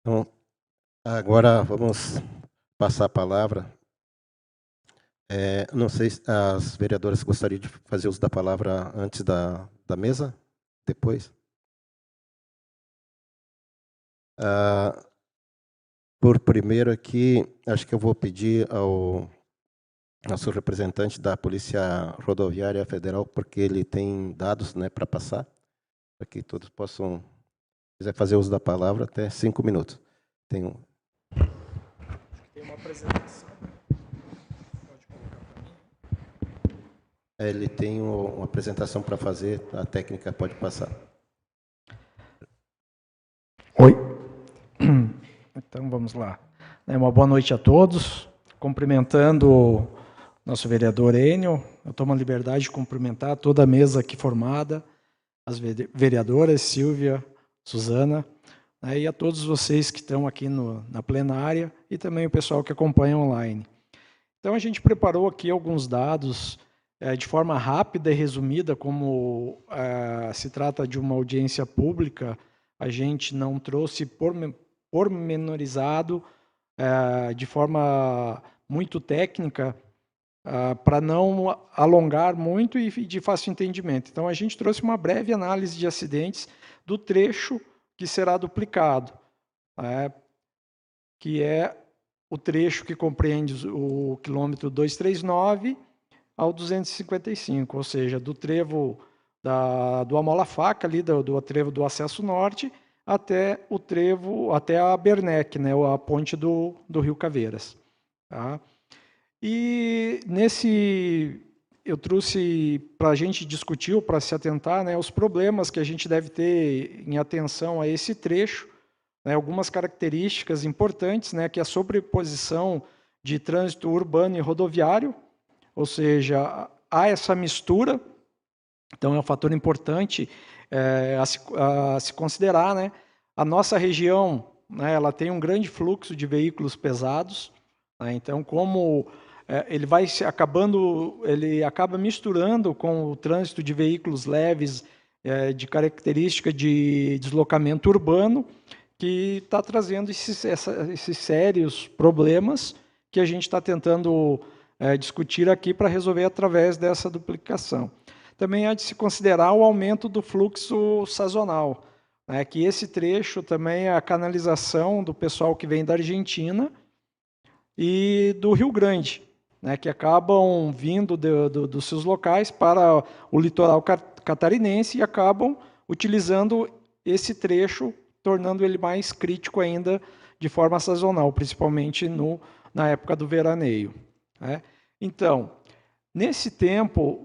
Então, agora vamos passar a palavra. Não sei se as vereadoras gostariam de fazer uso da palavra antes da mesa? Depois? Ah, por primeiro aqui, acho que eu vou pedir ao nosso representante da Polícia Rodoviária Federal, porque ele tem dados, né, para passar, para que todos possam, se quiser fazer uso da palavra, até 5 minutos. Tem uma apresentação. Pode colocar para mim. Ele tem uma apresentação para fazer, a técnica pode passar. Oi. Então, vamos lá. Uma boa noite a todos. Cumprimentando o nosso vereador Enio. Eu tomo a liberdade de cumprimentar toda a mesa aqui formada, as vereadoras Silvia, Suzana, e a todos vocês que estão aqui na plenária e também o pessoal que acompanha online. Então, a gente preparou aqui alguns dados de forma rápida e resumida, como se trata de uma audiência pública, a gente não trouxe pormenorizado de forma muito técnica, para não alongar muito e de fácil entendimento. Então, a gente trouxe uma breve análise de acidentes do trecho que será duplicado, que é o trecho que compreende o quilômetro 239 ao 255, ou seja, do trevo do Amola-Faca, ali do trevo do acesso norte, até o trevo, até a Bernec, né, a ponte do Rio Caveiras. Tá? E eu trouxe para a gente discutir, ou para se atentar, né, os problemas que a gente deve ter em atenção a esse trecho, né, algumas características importantes, né, que é a sobreposição de trânsito urbano e rodoviário, ou seja, há essa mistura, então é um fator importante a se considerar, né? A nossa região, né, ela tem um grande fluxo de veículos pesados, né, então como ele acaba misturando com o trânsito de veículos leves, de característica de deslocamento urbano, que está trazendo esses sérios problemas que a gente está tentando discutir aqui para resolver através dessa duplicação. Também há de se considerar o aumento do fluxo sazonal, né, que esse trecho também é a canalização do pessoal que vem da Argentina e do Rio Grande, né, que acabam vindo dos seus locais para o litoral catarinense e acabam utilizando esse trecho, tornando ele mais crítico ainda de forma sazonal, principalmente na época do veraneio. Né? Então, nesse tempo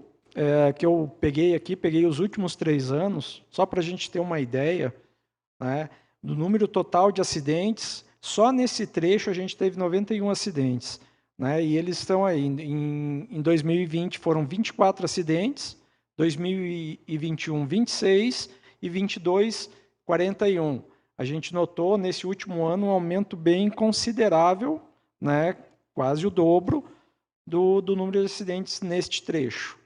que eu peguei os últimos 3 anos, só para a gente ter uma ideia, né, do número total de acidentes, só nesse trecho a gente teve 91 acidentes. Né, e eles estão aí, em 2020 foram 24 acidentes, 2021, 26 e 22, 41. A gente notou nesse último ano um aumento bem considerável, né, quase o dobro do número de acidentes neste trecho.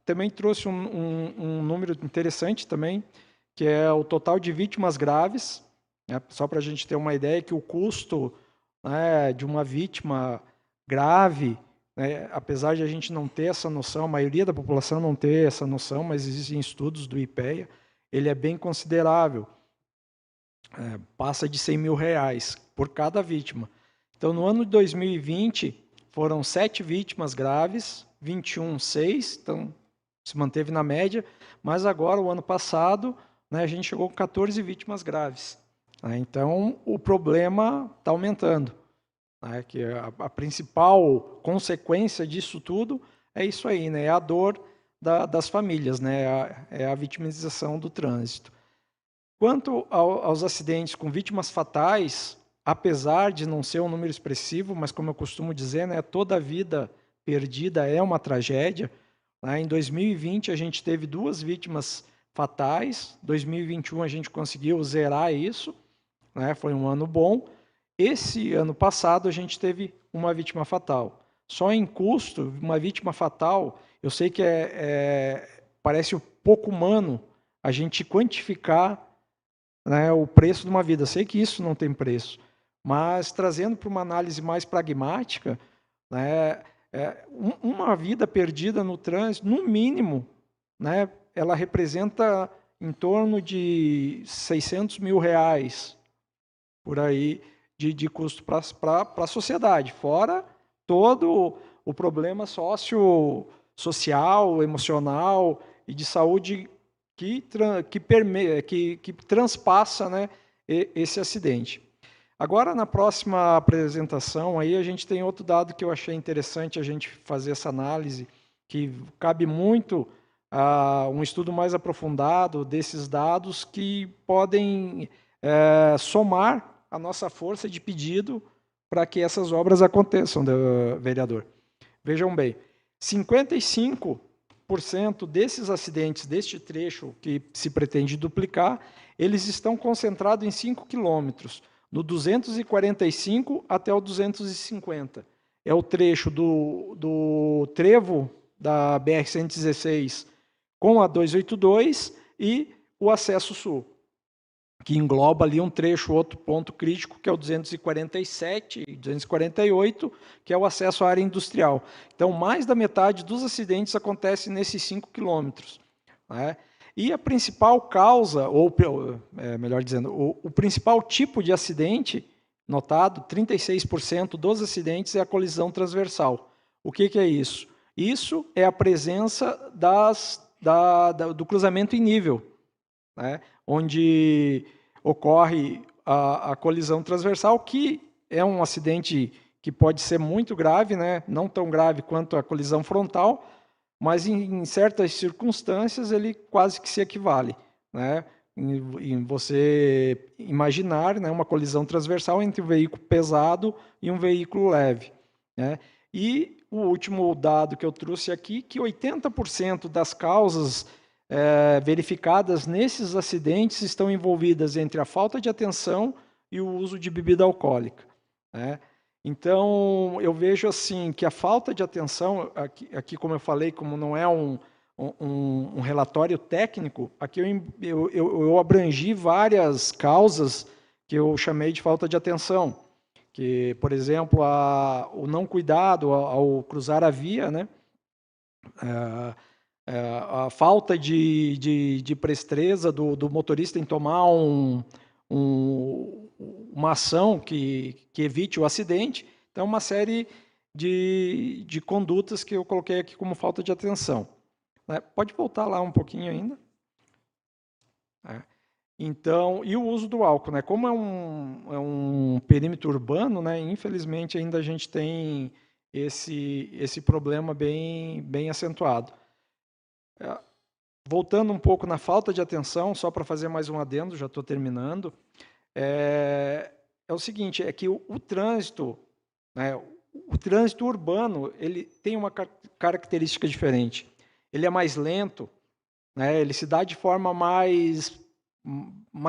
Também trouxe um número interessante também, que é o total de vítimas graves, né, só para a gente ter uma ideia que o custo, né, de uma vítima grave, né, apesar de a gente não ter essa noção, a maioria da população não ter essa noção, mas existem estudos do IPEA, ele é bem considerável, passa de R$100 mil por cada vítima. Então, no ano de 2020, foram 7 vítimas graves, 21, 6, então se manteve na média, mas agora, o ano passado, né, a gente chegou com 14 vítimas graves. Né, então, o problema está aumentando. Né, que a principal consequência disso tudo é isso aí, né, é a dor das famílias, né, é a vitimização do trânsito. Quanto aos acidentes com vítimas fatais, apesar de não ser um número expressivo, mas como eu costumo dizer, né, toda vida perdida é uma tragédia. Né? Em 2020 a gente teve 2 vítimas fatais, 2021 a gente conseguiu zerar isso, né? Foi um ano bom. Esse ano passado a gente teve uma vítima fatal. Só em custo, uma vítima fatal, eu sei que parece um pouco humano a gente quantificar né, o preço de uma vida. Sei que isso não tem preço, mas trazendo para uma análise mais pragmática, né, uma vida perdida no trânsito, no mínimo, né, ela representa em torno de R$600 mil por aí de custo para a sociedade, fora todo o problema social, emocional e de saúde que transpassa, né, esse acidente. Agora, na próxima apresentação, aí a gente tem outro dado que eu achei interessante a gente fazer essa análise, que cabe muito a um estudo mais aprofundado desses dados que podem somar a nossa força de pedido para que essas obras aconteçam, vereador. Vejam bem, 55% desses acidentes, deste trecho que se pretende duplicar, eles estão concentrados em 5 quilômetros, no 245 até o 250. É o trecho do trevo da BR-116 com a 282 e o acesso sul, que engloba ali um trecho, outro ponto crítico, que é o 247 e 248, que é o acesso à área industrial. Então, mais da metade dos acidentes acontece nesses 5 quilômetros, né? E a principal causa, ou melhor dizendo, o principal tipo de acidente notado, 36% dos acidentes, é a colisão transversal. O que é isso? Isso é a presença do cruzamento em nível, né, onde ocorre a colisão transversal, que é um acidente que pode ser muito grave, né, não tão grave quanto a colisão frontal, mas em certas circunstâncias ele quase que se equivale, né, em você imaginar, né, uma colisão transversal entre um veículo pesado e um veículo leve, né. E o último dado que eu trouxe aqui, que 80% das causas verificadas nesses acidentes estão envolvidas entre a falta de atenção e o uso de bebida alcoólica, né? Então, eu vejo assim que a falta de atenção, aqui como eu falei, como não é um relatório técnico, aqui eu abrangi várias causas que eu chamei de falta de atenção, que, por exemplo, o não cuidado ao cruzar a via, né? A falta de presteza do motorista em tomar uma ação que evite o acidente. Então, uma série de condutas que eu coloquei aqui como falta de atenção. Pode voltar lá um pouquinho ainda. Então, e o uso do álcool, né? Como é um perímetro urbano, né? Infelizmente ainda a gente tem esse problema bem acentuado. Voltando um pouco na falta de atenção, só para fazer mais um adendo, já estou terminando, é o seguinte, é que o trânsito, né, o trânsito urbano, ele tem uma característica diferente. Ele é mais lento, né, ele se dá de forma mais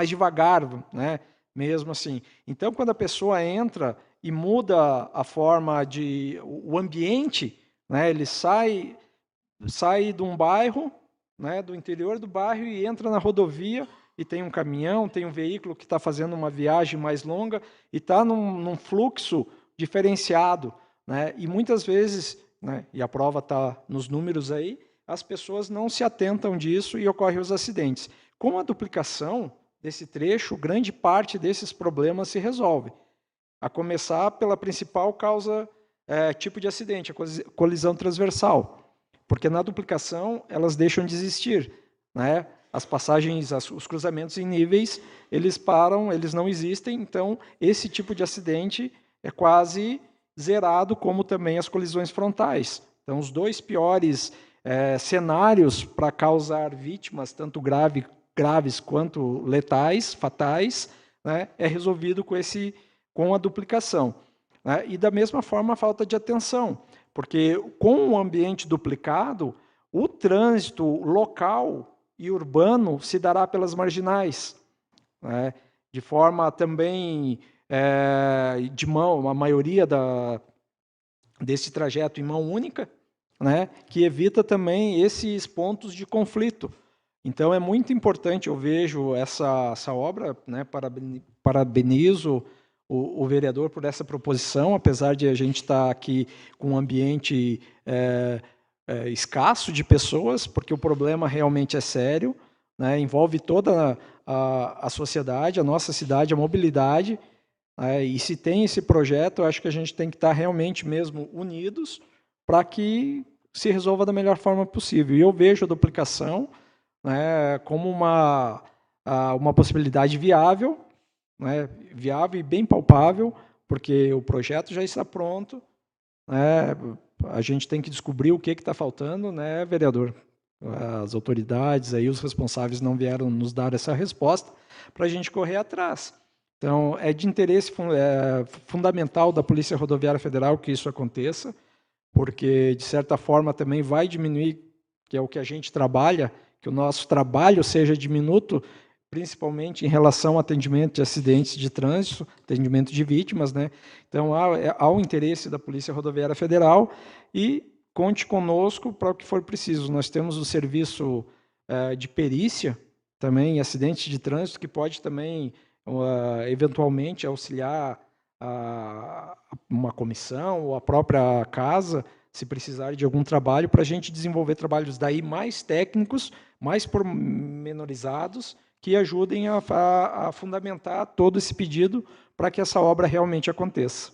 devagar, né, mesmo assim. Então, quando a pessoa entra e muda a forma o ambiente, né, ele sai de um bairro, né, do interior do bairro e entra na rodovia e tem um caminhão, tem um veículo que está fazendo uma viagem mais longa e está num fluxo diferenciado, né, e muitas vezes, né, e a prova está nos números aí, as pessoas não se atentam disso e ocorrem os acidentes. Com a duplicação desse trecho, grande parte desses problemas se resolve, a começar pela principal causa, tipo de acidente, a colisão transversal. Porque na duplicação elas deixam de existir, né? As passagens, os cruzamentos em níveis, eles param, eles não existem, então esse tipo de acidente é quase zerado, como também as colisões frontais. Então, os dois piores cenários para causar vítimas, tanto graves quanto letais, fatais, né, é resolvido com a duplicação, né? E da mesma forma a falta de atenção, porque com o ambiente duplicado, o trânsito local e urbano se dará pelas marginais, né? De forma também de mão, a maioria desse trajeto em mão única, né? Que evita também esses pontos de conflito. Então, é muito importante, eu vejo essa obra, né, parabenizo o vereador por essa proposição, apesar de a gente estar aqui com um ambiente escasso de pessoas, porque o problema realmente é sério, né, envolve toda a sociedade, a nossa cidade, a mobilidade, e se tem esse projeto, eu acho que a gente tem que estar realmente mesmo unidos para que se resolva da melhor forma possível. E eu vejo a duplicação, né, como uma possibilidade viável, né, viável e bem palpável, porque o projeto já está pronto, né, a gente tem que descobrir o que está faltando, né, vereador? As autoridades, aí, os responsáveis não vieram nos dar essa resposta para a gente correr atrás. Então, é de interesse fundamental da Polícia Rodoviária Federal que isso aconteça, porque, de certa forma, também vai diminuir, que é o que a gente trabalha, que o nosso trabalho seja diminuto, principalmente em relação ao atendimento de acidentes de trânsito, atendimento de vítimas, né? Então, há o interesse da Polícia Rodoviária Federal e conte conosco para o que for preciso. Nós temos o serviço de perícia, também em acidentes de trânsito, que pode também, eventualmente, auxiliar uma comissão ou a própria casa, se precisar de algum trabalho, para a gente desenvolver trabalhos daí mais técnicos, mais pormenorizados, que ajudem a fundamentar todo esse pedido para que essa obra realmente aconteça.